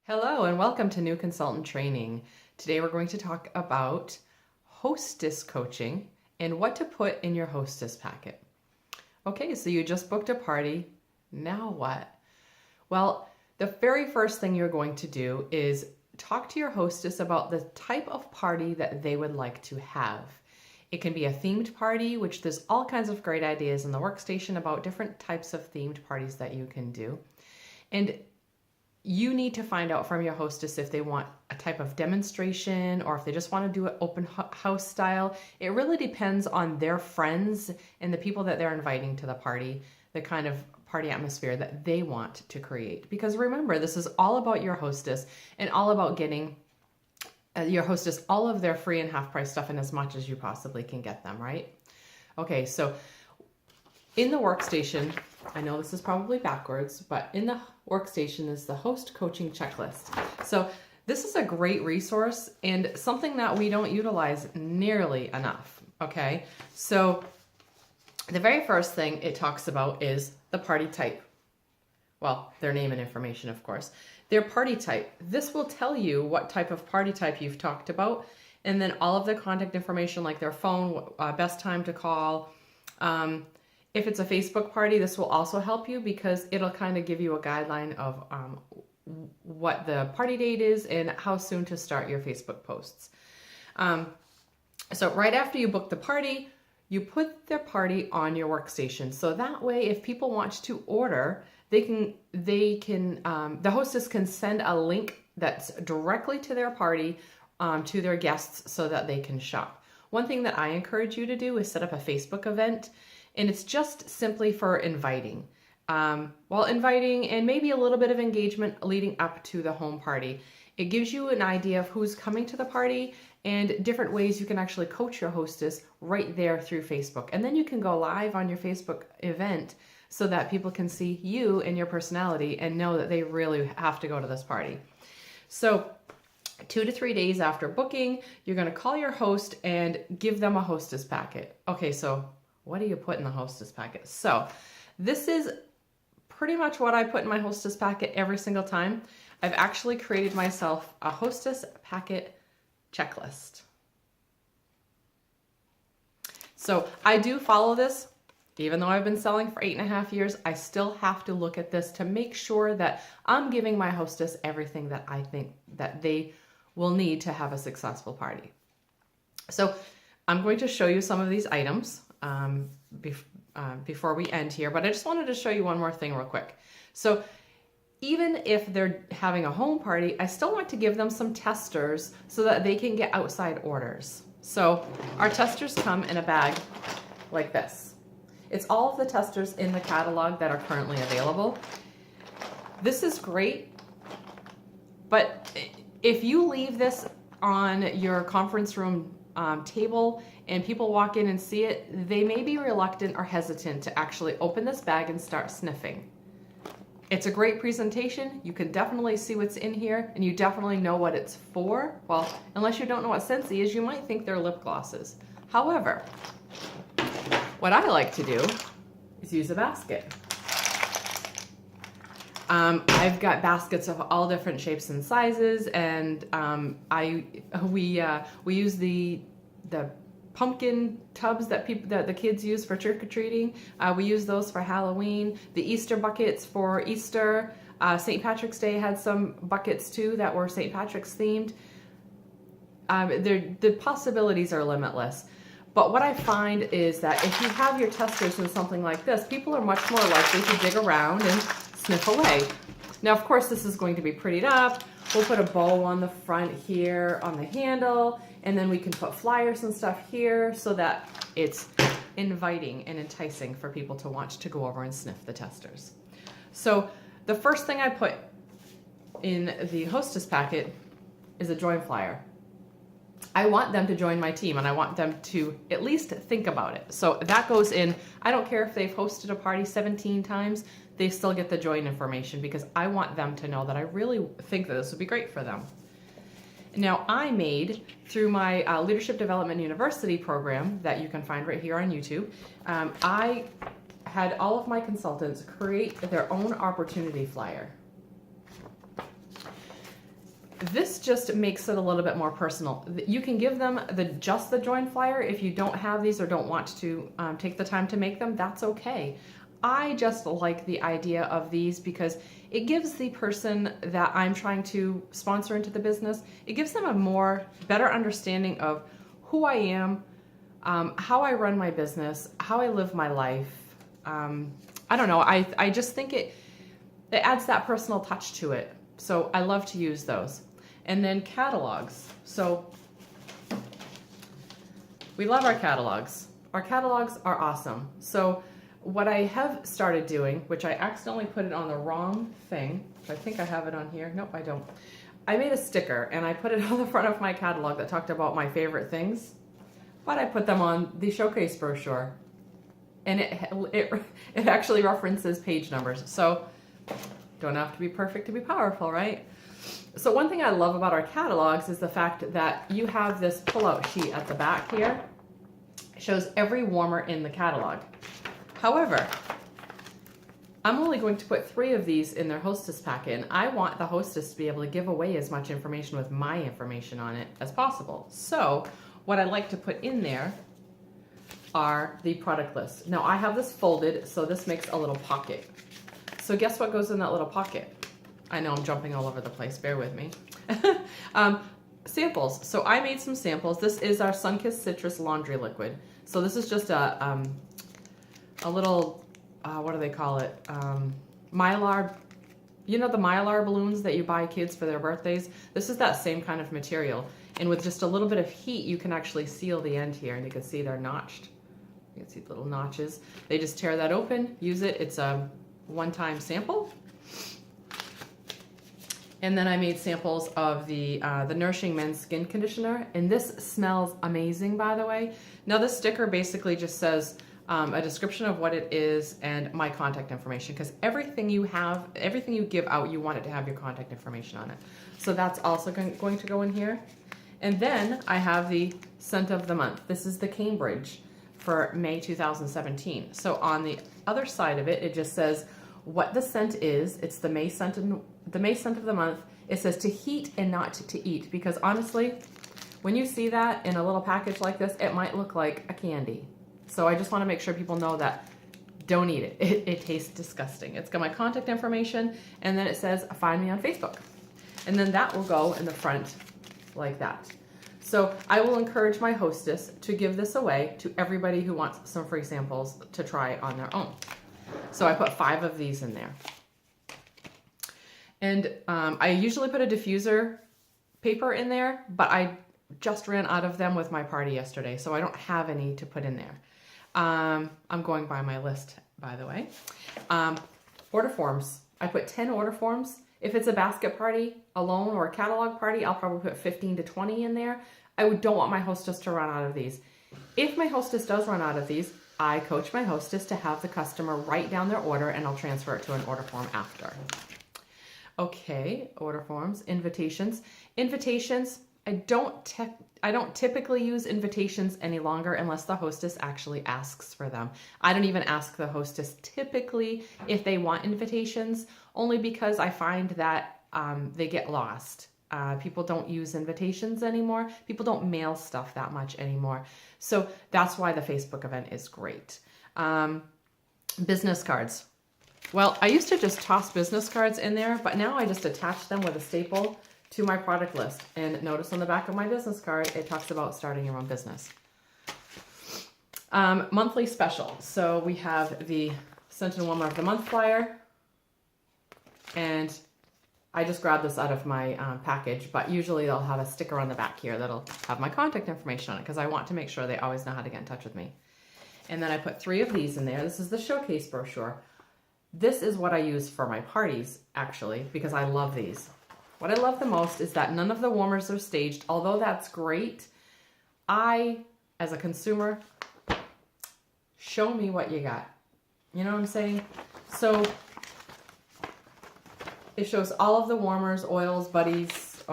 Hello and welcome to New Consultant Training. Today we're going to talk about Hostess coaching and what to put in your Hostess packet. Okay, so you just booked a party. Now what? Well, the very first thing you're going to do is talk to your hostess about the type of party that they would like to have. It can be a themed party, which there's all kinds of great ideas in the workstation about different types of themed parties that you can do. And you need to find out from your hostess if they want a type of demonstration or if they just want to do it open house style. It really depends on their friends and the people that they're inviting to the party, the kind of party atmosphere that they want to create. Because remember, this is all about your hostess and all about getting your hostess all of their free and half price stuff and as much as you possibly can get them, right? Okay, so in the workstation, I know this is probably backwards, but in the workstation is the host coaching checklist. So this is a great resource and something that we don't utilize nearly enough, okay? So the very first thing it talks about is the party type. Well, their name and information, of course. Their party type. This will tell you what type of party type you've talked about, and then all of the contact information like their phone, best time to call. If it's a Facebook party, this will also help you because it'll kind of give you a guideline of what the party date is and how soon to start your Facebook posts. So right after you book the party, you put their party on your workstation. So that way, if people want to order, the hostess can send a link that's directly to their party, to their guests so that they can shop. One thing that I encourage you to do is set up a Facebook event. And it's just simply for inviting. Inviting and maybe a little bit of engagement leading up to the home party. It gives you an idea of who's coming to the party and different ways you can actually coach your hostess right there through Facebook. And then you can go live on your Facebook event so that people can see you and your personality and know that they really have to go to this party. So 2 to 3 days after booking, you're going to call your host and give them a hostess packet. Okay, so what do you put in the hostess packet? So this is pretty much what I put in my hostess packet every single time. I've actually created myself a hostess packet checklist. So I do follow this. Even though I've been selling for 8.5 years, I still have to look at this to make sure that I'm giving my hostess everything that I think that they will need to have a successful party. So I'm going to show you some of these items before we end here, but I just wanted to show you one more thing real quick. So even if they're having a home party, I still want to give them some testers so that they can get outside orders. So our testers come in a bag like this. It's all of the testers in the catalog that are currently available. This is great, but if you leave this on your conference room table and people walk in and see it, they may be reluctant or hesitant to actually open this bag and start sniffing. It's a great presentation. You can definitely see what's in here and you definitely know what it's for. Well, unless you don't know what Scentsy is, you might think they're lip glosses. However, what I like to do is use a basket. I've got baskets of all different shapes and sizes, and we use the pumpkin tubs that the kids use for trick-or-treating. We use those for Halloween. The Easter buckets for Easter. St. Patrick's Day had some buckets too that were St. Patrick's themed. The possibilities are limitless. But what I find is that if you have your testers in something like this, people are much more likely to dig around and sniff away. Now, of course, this is going to be prettied up. We'll put a bow on the front here on the handle, and then we can put flyers and stuff here so that it's inviting and enticing for people to want to go over and sniff the testers. So the first thing I put in the hostess packet is a join flyer. I want them to join my team and I want them to at least think about it. So that goes in. I don't care if they've hosted a party 17 times, they still get the join information because I want them to know that I really think that this would be great for them. Now I made, through my Leadership Development University program that you can find right here on YouTube, I had all of my consultants create their own opportunity flyer. this just makes it a little bit more personal. You can give them just the join flyer if you don't have these or don't want to take the time to make them. That's okay. I just like the idea of these because it gives the person that I'm trying to sponsor into the business, it gives them a better understanding of who I am, how I run my business, how I live my life. I don't know. I just think it adds that personal touch to it. So I love to use those. And then catalogs. So we love our catalogs. Our catalogs are awesome. So what I have started doing, which I accidentally put it on the wrong thing. I think I have it on here. Nope, I don't. I made a sticker and I put it on the front of my catalog that talked about my favorite things, but I put them on the showcase brochure, and it actually references page numbers. So don't have to be perfect to be powerful, right? So one thing I love about our catalogs is the fact that you have this pull-out sheet at the back here. It shows every warmer in the catalog. However, I'm only going to put 3 of these in their Hostess packet, and I want the Hostess to be able to give away as much information with my information on it as possible. So what I like to put in there are the product lists. Now I have this folded, so this makes a little pocket. So guess what goes in that little pocket? I know I'm jumping all over the place, bear with me. Samples. So I made some samples. This is our Sunkissed Citrus Laundry Liquid. So this is just a little, what do they call it? Mylar, you know the Mylar balloons that you buy kids for their birthdays? This is that same kind of material. And with just a little bit of heat, you can actually seal the end here, and you can see they're notched. You can see the little notches. They just tear that open, use it. It's a one-time sample. And then I made samples of the Nourishing Men's Skin Conditioner, and this smells amazing, by the way. Now this sticker basically just says a description of what it is and my contact information, because everything you give out, you want it to have your contact information on it. So that's also going to go in here. And then I have the scent of the month. This is the Cambridge for May 2017. So on the other side of it, it just says what the scent is. It's the May scent of the month. It says to heat and not to eat, because honestly, when you see that in a little package like this, it might look like a candy. So I just want to make sure people know that don't eat it. It tastes disgusting. It's got my contact information, and then it says find me on Facebook. And then that will go in the front like that. So I will encourage my hostess to give this away to everybody who wants some free samples to try on their own. So I put 5 of these in there. And I usually put a diffuser paper in there, but I just ran out of them with my party yesterday, so I don't have any to put in there. I'm going by my list, by the way. Order forms. I put 10 order forms. If it's a basket party alone or a catalog party, I'll probably put 15 to 20 in there. I don't want my hostess to run out of these. If my hostess does run out of these, I coach my hostess to have the customer write down their order, and I'll transfer it to an order form after. Okay, order forms, invitations. Invitations, I don't typically use invitations any longer unless the hostess actually asks for them. I don't even ask the hostess typically if they want invitations, only because I find that they get lost. People don't use invitations anymore. People don't mail stuff that much anymore. So that's why the Facebook event is great. Business cards. Well, I used to just toss business cards in there, but now I just attach them with a staple to my product list. And notice on the back of my business card, it talks about starting your own business. Monthly special. So we have the Scent and Warmer of the Month flyer. And I just grabbed this out of my package, but usually they'll have a sticker on the back here that'll have my contact information on it, because I want to make sure they always know how to get in touch with me. And then I put 3 of these in there. This is the showcase brochure. This is what I use for my parties, actually, because I love these. What I love the most is that none of the warmers are staged. Although that's great, I, as a consumer, show me what you got. You know what I'm saying? So it shows all of the warmers, oils, buddies,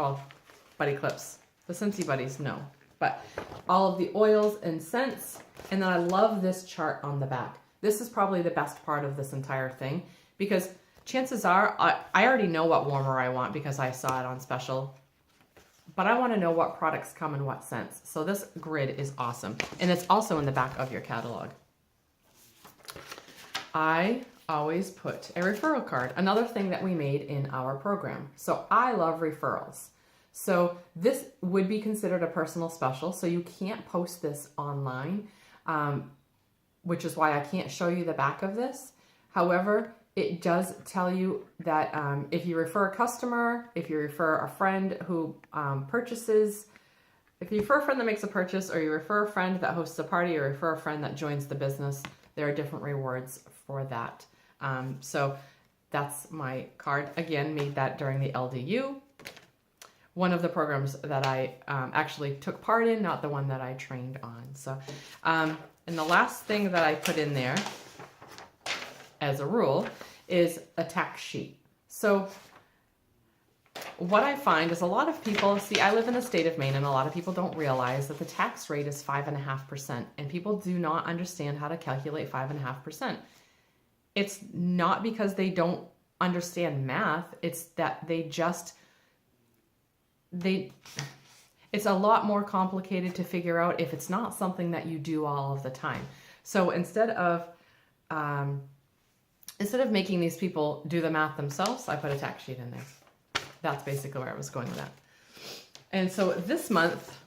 buddy clips. The Scentsy buddies, no. But all of the oils and scents. And then I love this chart on the back. This is probably the best part of this entire thing, because chances are I already know what warmer I want because I saw it on special but I want to know what products come in what scents. So this grid is awesome. And it's also in the back of your catalog. I always put a referral card, another thing that we made in our program. So I love referrals. So this would be considered a personal special. So you can't post this online, which is why I can't show you the back of this. However, it does tell you that if you refer a customer, if you refer a friend who purchases, if you refer a friend that makes a purchase, or you refer a friend that hosts a party, or refer a friend that joins the business, there are different rewards for that. So that's my card. Again, made that during the LDU. One of the programs that I actually took part in, not the one that I trained on. So, and the last thing that I put in there as a rule is a tack sheet. So what I find is a lot of people, see, I live in the state of Maine, and a lot of people don't realize that the tax rate is 5.5%, and people do not understand how to calculate 5.5%. It's not because they don't understand math, it's that it's a lot more complicated to figure out if it's not something that you do all of the time. So instead of making these people do the math themselves, I put a tax sheet in there. That's basically where I was going with that. And so this month,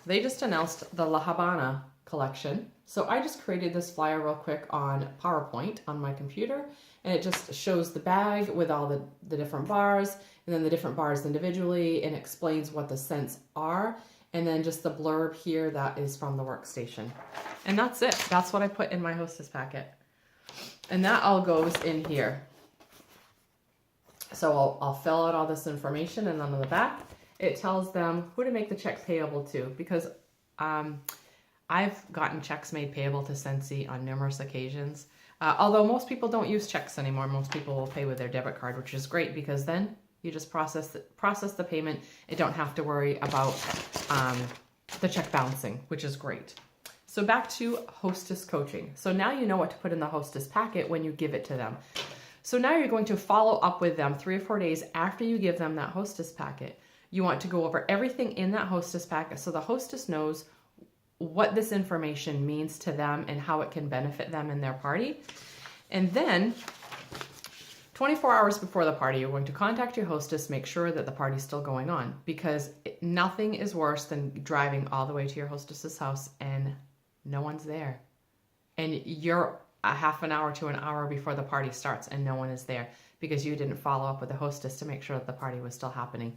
they just announced the La Habana collection. So I just created this flyer real quick on PowerPoint on my computer, and it just shows the bag with all the different bars, and then the different bars individually, and explains what the scents are, and then just the blurb here that is from the workstation. And that's it. That's what I put in my Hostess packet. And that all goes in here. So I'll fill out all this information, and then on the back, it tells them who to make the check payable to, because I've gotten checks made payable to Scentsy on numerous occasions. Although most people don't use checks anymore. Most people will pay with their debit card, which is great, because then you just process the payment. You don't have to worry about the check bouncing, which is great. So back to Hostess coaching. So now you know what to put in the Hostess packet when you give it to them. So now you're going to follow up with them 3 or 4 days after you give them that Hostess packet. You want to go over everything in that Hostess packet so the hostess knows what this information means to them and how it can benefit them in their party. And then 24 hours before the party, you're going to contact your hostess, make sure that the party's still going on, because nothing is worse than driving all the way to your hostess's house and no one's there. And you're a half an hour to an hour before the party starts and no one is there because you didn't follow up with the hostess to make sure that the party was still happening.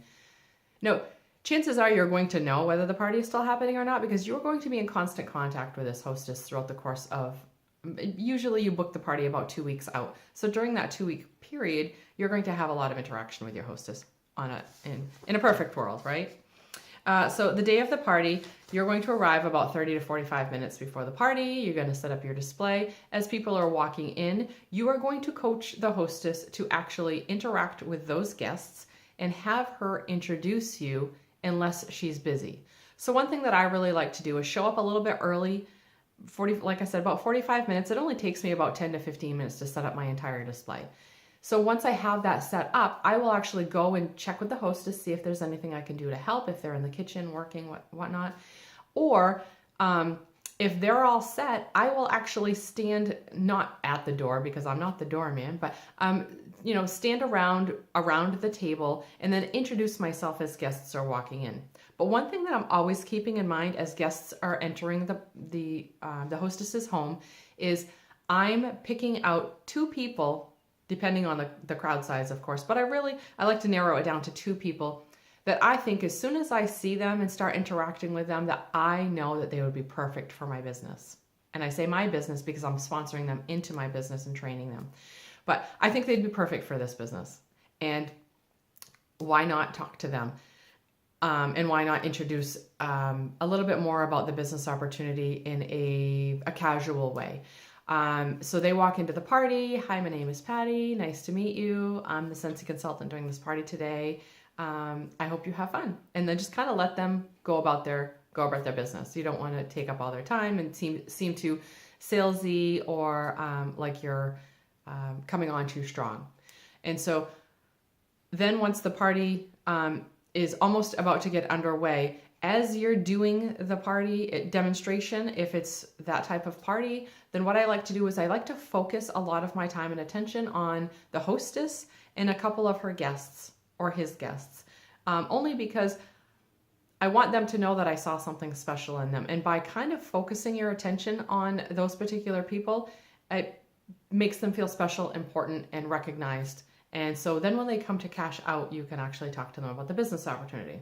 No, chances are you're going to know whether the party is still happening or not, because you're going to be in constant contact with this hostess throughout the course of, usually you book the party about 2 weeks out. So during that 2-week period, you're going to have a lot of interaction with your hostess in a perfect world, right? So the day of the party, you're going to arrive about 30 to 45 minutes before the party. You're going to set up your display. As people are walking in, you are going to coach the hostess to actually interact with those guests and have her introduce you unless she's busy. So one thing that I really like to do is show up a little bit early, like I said, about 45 minutes. It only takes me about 10 to 15 minutes to set up my entire display. So once I have that set up, I will actually go and check with the hostess, see if there's anything I can do to help, if they're in the kitchen working, whatnot. Or if they're all set, I will actually stand, not at the door because I'm not the doorman, but stand around the table and then introduce myself as guests are walking in. But one thing that I'm always keeping in mind as guests are entering the hostess's home is I'm picking out 2 people, depending on the crowd size, of course, but I like to narrow it down to 2 people that I think as soon as I see them and start interacting with them, that I know that they would be perfect for my business. And I say my business because I'm sponsoring them into my business and training them. But I think they'd be perfect for this business. And why not talk to them? And why not introduce a little bit more about the business opportunity in a casual way? So they walk into the party. Hi, my name is Patty. Nice to meet you. I'm the Scentsy consultant doing this party today. I hope you have fun. And then just kind of let them go about their business. You don't want to take up all their time and seem too salesy or like you're coming on too strong. And so then once the party is almost about to get underway, as you're doing the party demonstration, if it's that type of party, then what I like to do is I like to focus a lot of my time and attention on the hostess and a couple of her guests or his guests, only because I want them to know that I saw something special in them. And by kind of focusing your attention on those particular people, it makes them feel special, important, and recognized. And so then when they come to cash out, you can actually talk to them about the business opportunity.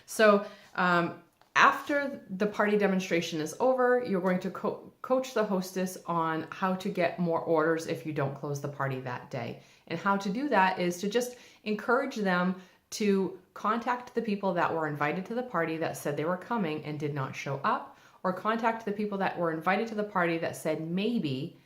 So after the party demonstration is over, you're going to coach the hostess on how to get more orders if you don't close the party that day. And how to do that is to just encourage them to contact the people that were invited to the party that said they were coming and did not show up, or contact the people that were invited to the party that said maybe.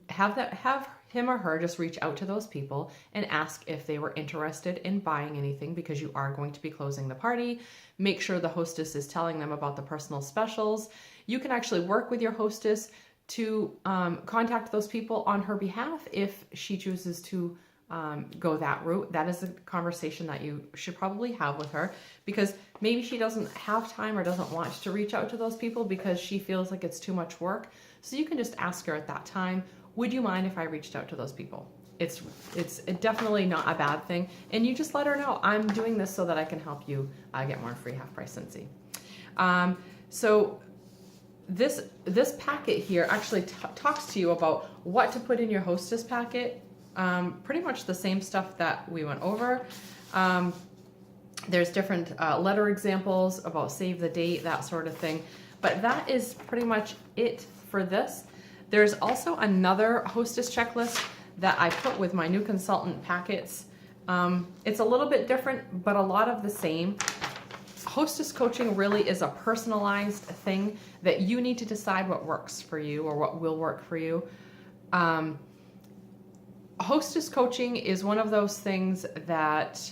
Have him or her just reach out to those people and ask if they were interested in buying anything, because you are going to be closing the party. Make sure the hostess is telling them about the personal specials. You can actually work with your hostess to contact those people on her behalf if she chooses to go that route. That is a conversation that you should probably have with her, because maybe she doesn't have time or doesn't want to reach out to those people because she feels like it's too much work. So you can just ask her at that time, would you mind if I reached out to those people? It's definitely not a bad thing. And you just let her know, I'm doing this so that I can help you get more free half-price Scentsy. So this packet here actually talks to you about what to put in your hostess packet. Pretty much the same stuff that we went over. There's different letter examples about save the date, that sort of thing. But that is pretty much it for this. There's also another hostess checklist that I put with my new consultant packets. It's a little bit different, but a lot of the same. Hostess coaching really is a personalized thing that you need to decide what works for you or what will work for you. Hostess coaching is one of those things that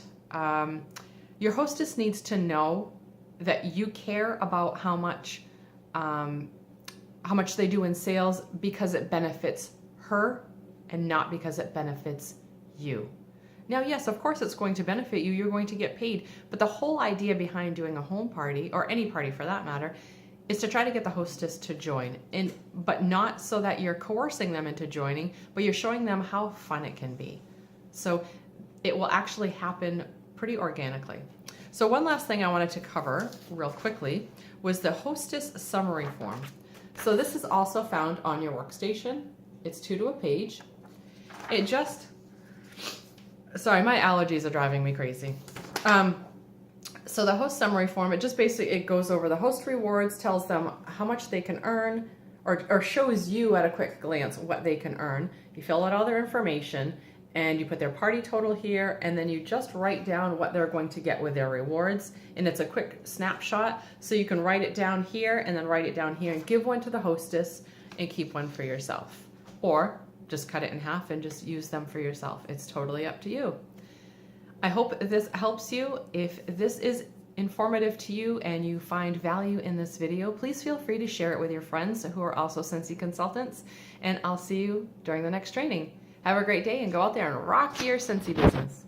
your hostess needs to know that you care about how much they do in sales, because it benefits her and not because it benefits you. Now, yes, of course it's going to benefit you. You're going to get paid. But the whole idea behind doing a home party, or any party for that matter, is to try to get the hostess to join. But not so that you're coercing them into joining, but you're showing them how fun it can be. So it will actually happen pretty organically. So one last thing I wanted to cover real quickly was the hostess summary form. So this is also found on your workstation. It's 2 to a page. Sorry, my allergies are driving me crazy. So the host summary form, it goes over the host rewards, tells them how much they can earn, or shows you at a quick glance what they can earn. You fill out all their information, and you put their party total here, and then you just write down what they're going to get with their rewards. And it's a quick snapshot, so you can write it down here and then write it down here and give one to the hostess and keep one for yourself. Or just cut it in half and just use them for yourself. It's totally up to you. I hope this helps you. If this is informative to you and you find value in this video, please feel free to share it with your friends who are also Scentsy consultants, and I'll see you during the next training. Have a great day and go out there and rock your Scentsy business.